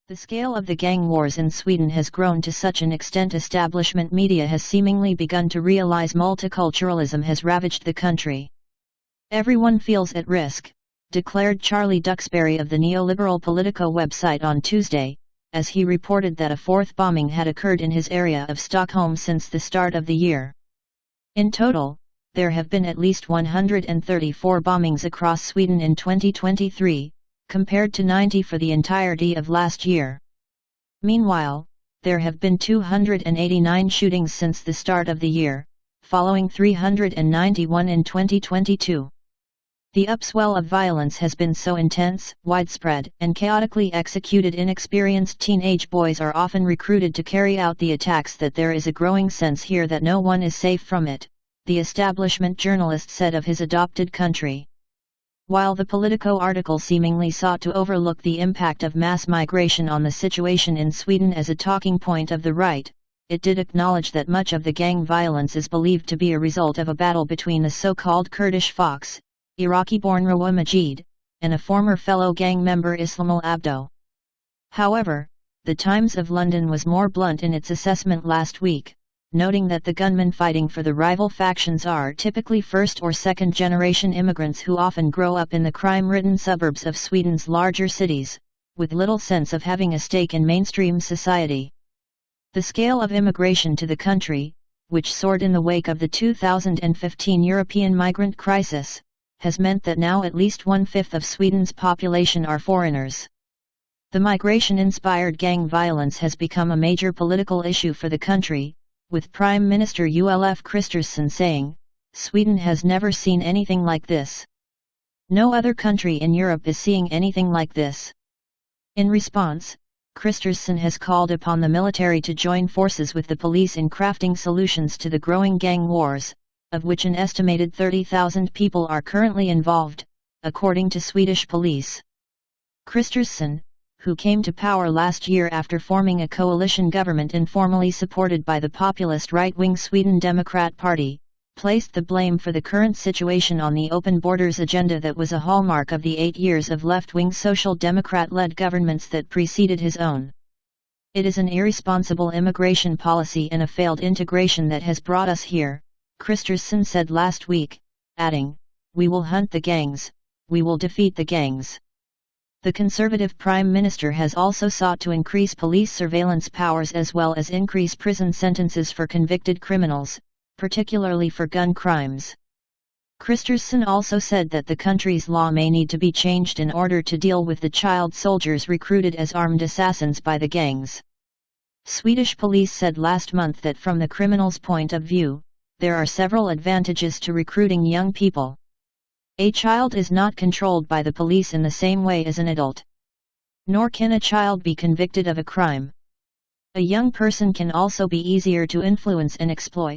The scale of the gang wars in Sweden has grown to such an extent establishment media has seemingly begun to realize multiculturalism has ravaged the country. Everyone feels at risk, declared Charlie Duxbury of the neoliberal Politico website on Tuesday, as he reported that a fourth bombing had occurred in his area of Stockholm since the start of the year. In total, there have been at least 134 bombings across Sweden in 2023, compared to 90 for the entirety of last year. Meanwhile, there have been 289 shootings since the start of the year, following 391 in 2022. The upswell of violence has been so intense, widespread, and chaotically executed. Inexperienced teenage boys are often recruited to carry out the attacks that there is a growing sense here that no one is safe from it, the establishment journalist said of his adopted country. While the Politico article seemingly sought to overlook the impact of mass migration on the situation in Sweden as a talking point of the right, it did acknowledge that much of the gang violence is believed to be a result of a battle between the so-called Kurdish Fox, Iraqi-born Rawa Majid, and a former fellow gang member Islmail Abdo. However, the Times of London was more blunt in its assessment last week, noting that the gunmen fighting for the rival factions are typically first or second generation immigrants who often grow up in the crime-ridden suburbs of Sweden's larger cities, with little sense of having a stake in mainstream society. The scale of immigration to the country, which soared in the wake of the 2015 European migrant crisis, has meant that now at least 1/5 of Sweden's population are foreigners. The migration-inspired gang violence has become a major political issue for the country, with Prime Minister Ulf Kristersson saying, "Sweden has never seen anything like this. No other country in Europe is seeing anything like this." In response, Kristersson has called upon the military to join forces with the police in crafting solutions to the growing gang wars, of which an estimated 30,000 people are currently involved, according to Swedish police. Kristersson, who came to power last year after forming a coalition government informally supported by the populist right-wing Sweden Democrat Party, placed the blame for the current situation on the open borders agenda that was a hallmark of the 8 years of left-wing Social Democrat-led governments that preceded his own. "It is an irresponsible immigration policy and a failed integration that has brought us here," Kristersson said last week, adding, "We will hunt the gangs, we will defeat the gangs." The Conservative Prime Minister has also sought to increase police surveillance powers as well as increase prison sentences for convicted criminals, particularly for gun crimes. Kristersson also said that the country's law may need to be changed in order to deal with the child soldiers recruited as armed assassins by the gangs. Swedish police said last month that from the criminals' point of view, there are several advantages to recruiting young people. A child is not controlled by the police in the same way as an adult. Nor can a child be convicted of a crime. A young person can also be easier to influence and exploit.